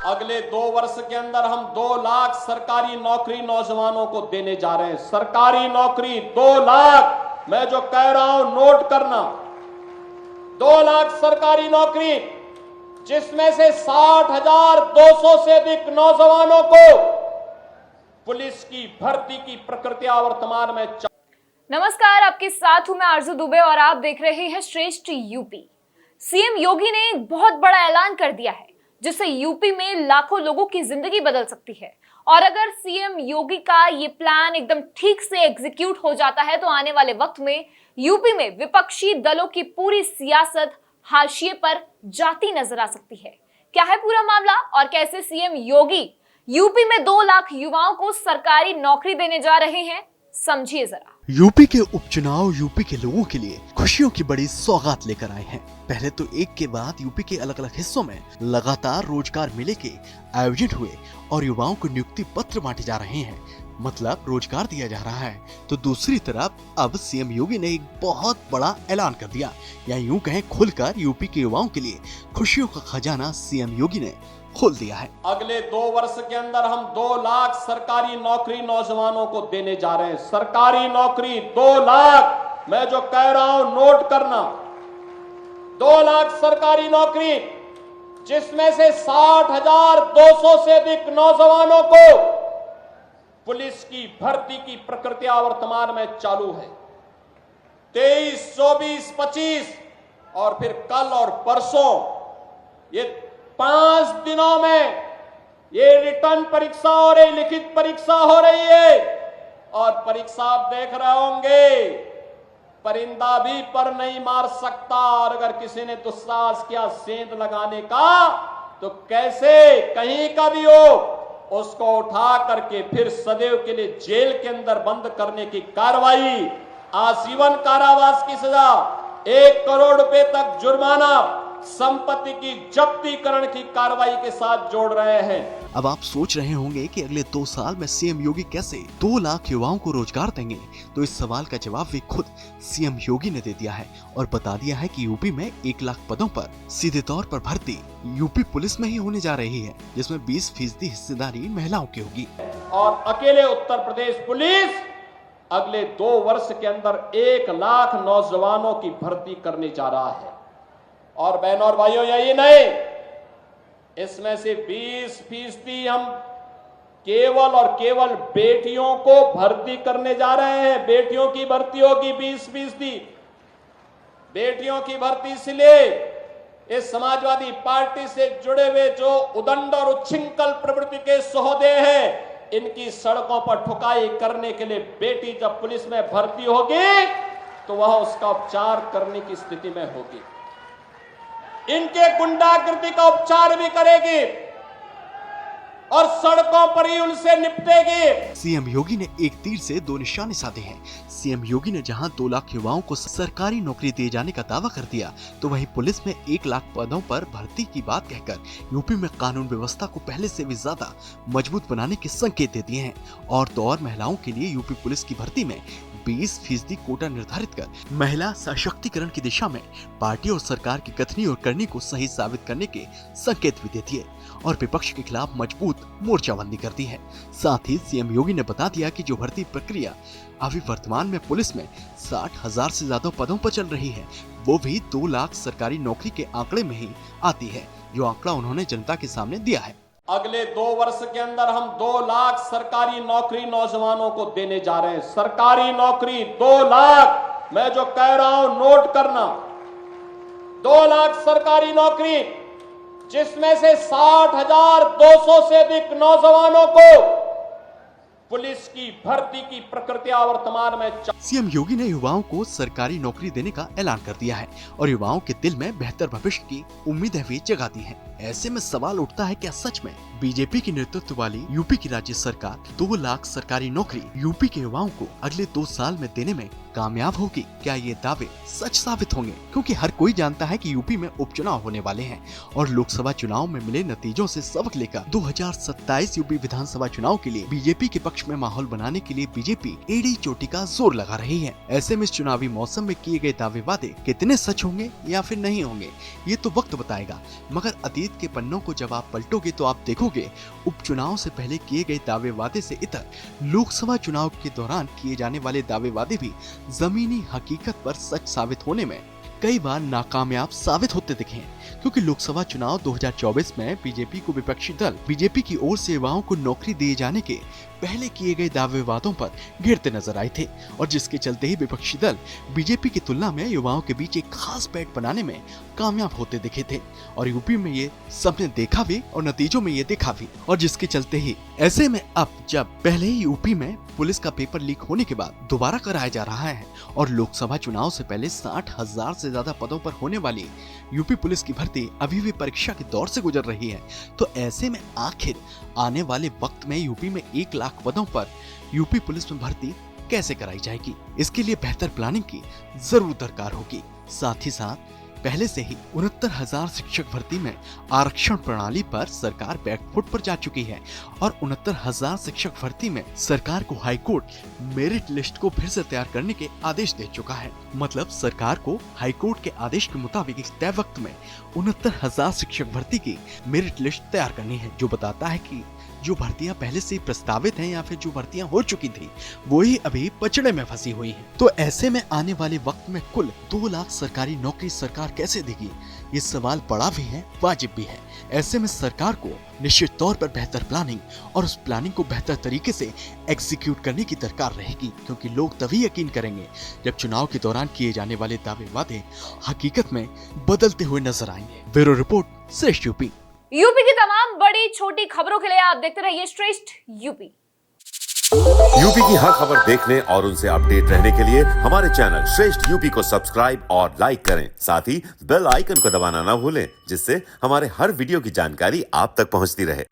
अगले 2 वर्ष के अंदर हम 2 लाख सरकारी नौकरी नौजवानों को देने जा रहे हैं। सरकारी नौकरी 2 लाख, मैं जो कह रहा हूं नोट करना, 2 लाख सरकारी नौकरी, जिसमें से 60,200 से अधिक नौजवानों को पुलिस की भर्ती की प्रक्रिया वर्तमान में। नमस्कार, आपके साथ हूं मैं आरजू दुबे और आप देख रहे हैं श्रेष्ठ यूपी। सीएम योगी ने एक बहुत बड़ा ऐलान कर दिया है जिससे यूपी में लाखों लोगों की जिंदगी बदल सकती है। और अगर सीएम योगी का ये प्लान एकदम ठीक से एग्जीक्यूट हो जाता है तो आने वाले वक्त में यूपी में विपक्षी दलों की पूरी सियासत हाशिए पर जाती नजर आ सकती है। क्या है पूरा मामला और कैसे सीएम योगी यूपी में 2 लाख युवाओं को सरकारी नौकरी देने जा रहे हैं, समझिए जरा। यूपी के उपचुनाव यूपी के लोगों के लिए खुशियों की बड़ी सौगात लेकर आए हैं। पहले तो एक के बाद यूपी के अलग अलग हिस्सों में लगातार रोजगार मेले के आयोजित हुए और युवाओं को नियुक्ति पत्र बांटे जा रहे हैं, मतलब रोजगार दिया जा रहा है। तो दूसरी तरफ अब सीएम योगी ने एक बहुत बड़ा ऐलान कर दिया, या यूं कहें खुलकर यूपी के युवाओं के लिए खुशियों का खजाना सीएम योगी ने खोल दिया है। अगले 2 वर्ष के अंदर हम 2 लाख सरकारी नौकरी नौजवानों को देने जा रहे हैं। सरकारी नौकरी 2 लाख, मैं जो कह रहा हूं नोट करना, 2 लाख सरकारी नौकरी, जिसमें से 60,200 से अधिक नौजवानों को पुलिस की भर्ती की प्रक्रिया वर्तमान में चालू है। 23, 24, 25 और फिर कल और परसों, ये 5 दिनों में ये रिटर्न परीक्षा हो रही, लिखित परीक्षा हो रही है। और परीक्षा आप देख रहे होंगे, परिंदा भी पर नहीं मार सकता। और अगर किसी ने दुस्साहस किया सेंध लगाने का, तो कैसे कहीं का भी हो उसको उठा करके फिर सदैव के लिए जेल के अंदर बंद करने की कार्रवाई, आजीवन कारावास की सजा, 1 करोड़ रुपए तक जुर्माना, संपत्ति की जब्तीकरण की कार्रवाई के साथ जोड़ रहे हैं। अब आप सोच रहे होंगे कि अगले 2 साल में सीएम योगी कैसे 2 लाख युवाओं को रोजगार देंगे, तो इस सवाल का जवाब भी खुद सीएम योगी ने दे दिया है और बता दिया है कि यूपी में 1 लाख पदों पर सीधे तौर पर भर्ती यूपी पुलिस में ही होने जा रही है, जिसमें 20% हिस्सेदारी महिलाओं की होगी। और अकेले उत्तर प्रदेश पुलिस अगले 2 वर्ष के अंदर 1 लाख नौजवानों की भर्ती करने जा रहा है। और बहनों और भाइयों, यही नहीं, इसमें से 20% हम केवल और केवल बेटियों को भर्ती करने जा रहे हैं। बेटियों की भर्ती होगी 20%। बेटियों की भर्ती इसलिए, इस समाजवादी पार्टी से जुड़े हुए जो उदंड और उच्छृंखल प्रवृत्ति के सहोदय हैं, इनकी सड़कों पर ठुकाई करने के लिए बेटी जब पुलिस में भर्ती होगी तो वह उसका उपचार करने की स्थिति में होगी, इनके गुंडागर्दी का उपचार भी करेगी और सड़कों पर ही उनसे निपटेगी। सीएम योगी ने एक तीर से 2 निशाने साधे हैं। सीएम योगी ने जहां 2 लाख युवाओं को सरकारी नौकरी दिए जाने का दावा कर दिया, तो वहीं पुलिस में 1 लाख पदों पर भर्ती की बात कहकर यूपी में कानून व्यवस्था को पहले से भी ज्यादा मजबूत बनाने के संकेत दे दिए हैं। और तो और महिलाओं के लिए यूपी पुलिस की भर्ती में 20% कोटा निर्धारित कर महिला सशक्तिकरण की दिशा में पार्टी और सरकार की कथनी और करनी को सही साबित करने के संकेत भी देती है और विपक्ष के खिलाफ मजबूत मोर्चाबंदी करती है। साथ ही सीएम योगी ने बता दिया कि जो भर्ती प्रक्रिया अभी वर्तमान में पुलिस में 60,000 से ज्यादा पदों पर चल रही है, वो भी 2 लाख सरकारी नौकरी के आंकड़े में ही आती है, जो आंकड़ा उन्होंने जनता के सामने दिया है। अगले 2 वर्ष के अंदर हम 2 लाख सरकारी नौकरी नौजवानों को देने जा रहे हैं। सरकारी नौकरी 2 लाख, मैं जो कह रहा हूं नोट करना, 2 लाख सरकारी नौकरी, जिसमें से 60,200 से अधिक नौजवानों को पुलिस की भर्ती की प्रक्रिया वर्तमान में। सीएम योगी ने युवाओं को सरकारी नौकरी देने का ऐलान कर दिया है और युवाओं के दिल में बेहतर भविष्य की उम्मीदें भी जगा दी हैं। ऐसे में सवाल उठता है, क्या सच में बीजेपी की नेतृत्व वाली यूपी की राज्य सरकार 2 लाख सरकारी नौकरी यूपी के युवाओं को अगले 2 साल में देने में कामयाब होगी? क्या ये दावे सच साबित होंगे? क्योंकि हर कोई जानता है कि यूपी में उपचुनाव होने वाले हैं और लोकसभा चुनाव में मिले नतीजों से सबक लेकर 2027 यूपी विधानसभा चुनाव के लिए बीजेपी के पक्ष में माहौल बनाने के लिए बीजेपी एड़ी चोटी का जोर लगा रही है। ऐसे में इस चुनावी मौसम में किए गए दावे वादे कितने सच होंगे या फिर नहीं होंगे, ये तो वक्त बताएगा। मगर अतीत अतीत के पन्नों को जब आप पलटोगे तो आप देखोगे उपचुनाव से पहले किए गए दावे वादे से इतर लोकसभा चुनाव के दौरान किए जाने वाले दावे वादे भी जमीनी हकीकत पर सच साबित होने में कई बार नाकामयाब साबित होते दिखे हैं। क्योंकि लोकसभा चुनाव 2024 में बीजेपी को विपक्षी दल बीजेपी की ओर से युवाओं को नौकरी दिए जाने के पहले किए गए दावे वादों पर घेरते नजर आए थे और जिसके चलते ही विपक्षी दल बीजेपी की तुलना में युवाओं के बीच एक खास पैठ बनाने में कामयाब होते दिखे थे और यूपी में ये सबने देखा भी और नतीजों में ये देखा भी और जिसके चलते ही ऐसे में अब जब पहले ही यूपी में पुलिस का पेपर लीक होने के बाद दोबारा कराया जा रहा है और लोकसभा चुनाव से पहले 60,000 से ज्यादा पदों पर होने वाली यूपी पुलिस की भर्ती अभी भी परीक्षा के दौर से गुजर रही है, तो ऐसे में आखिर आने वाले वक्त में यूपी में 1 लाख पदों पर यूपी पुलिस में भर्ती कैसे कराई जाएगी, इसके लिए बेहतर प्लानिंग की जरूर दरकार होगी। साथ ही साथ पहले से ही 69,000 शिक्षक भर्ती में आरक्षण प्रणाली पर सरकार बैकफुट पर जा चुकी है और 69,000 शिक्षक भर्ती में सरकार को हाईकोर्ट मेरिट लिस्ट को फिर से तैयार करने के आदेश दे चुका है। मतलब सरकार को हाईकोर्ट के आदेश के मुताबिक इस तय वक्त में 69,000 शिक्षक भर्ती की मेरिट लिस्ट तैयार करनी है, जो बताता है कि जो भर्तियां पहले से प्रस्तावित हैं या फिर जो भर्तियां हो चुकी थी वो ही अभी पचड़े में फंसी हुई हैं। तो ऐसे में आने वाले वक्त में कुल 2 लाख सरकारी नौकरी सरकार कैसे देगी, ये सवाल बड़ा भी है, वाजिब भी है। ऐसे में सरकार को निश्चित तौर पर बेहतर प्लानिंग और उस प्लानिंग को बेहतर तरीके से एग्जीक्यूट करने की दरकार रहेगी, क्योंकि लोग तभी यकीन करेंगे जब चुनाव के दौरान किए जाने वाले दावे वादे हकीकत में बदलते हुए नजर आएंगे। ब्यूरो रिपोर्ट, श्रेष्ठ यूपी। यूपी की तमाम बड़ी छोटी खबरों के लिए आप देखते रहिए श्रेष्ठ यूपी। यूपी की हर खबर देखने और उनसे अपडेट रहने के लिए हमारे चैनल श्रेष्ठ यूपी को सब्सक्राइब और लाइक करें। साथ ही बेल आइकन को दबाना ना भूलें, जिससे हमारे हर वीडियो की जानकारी आप तक पहुंचती रहे।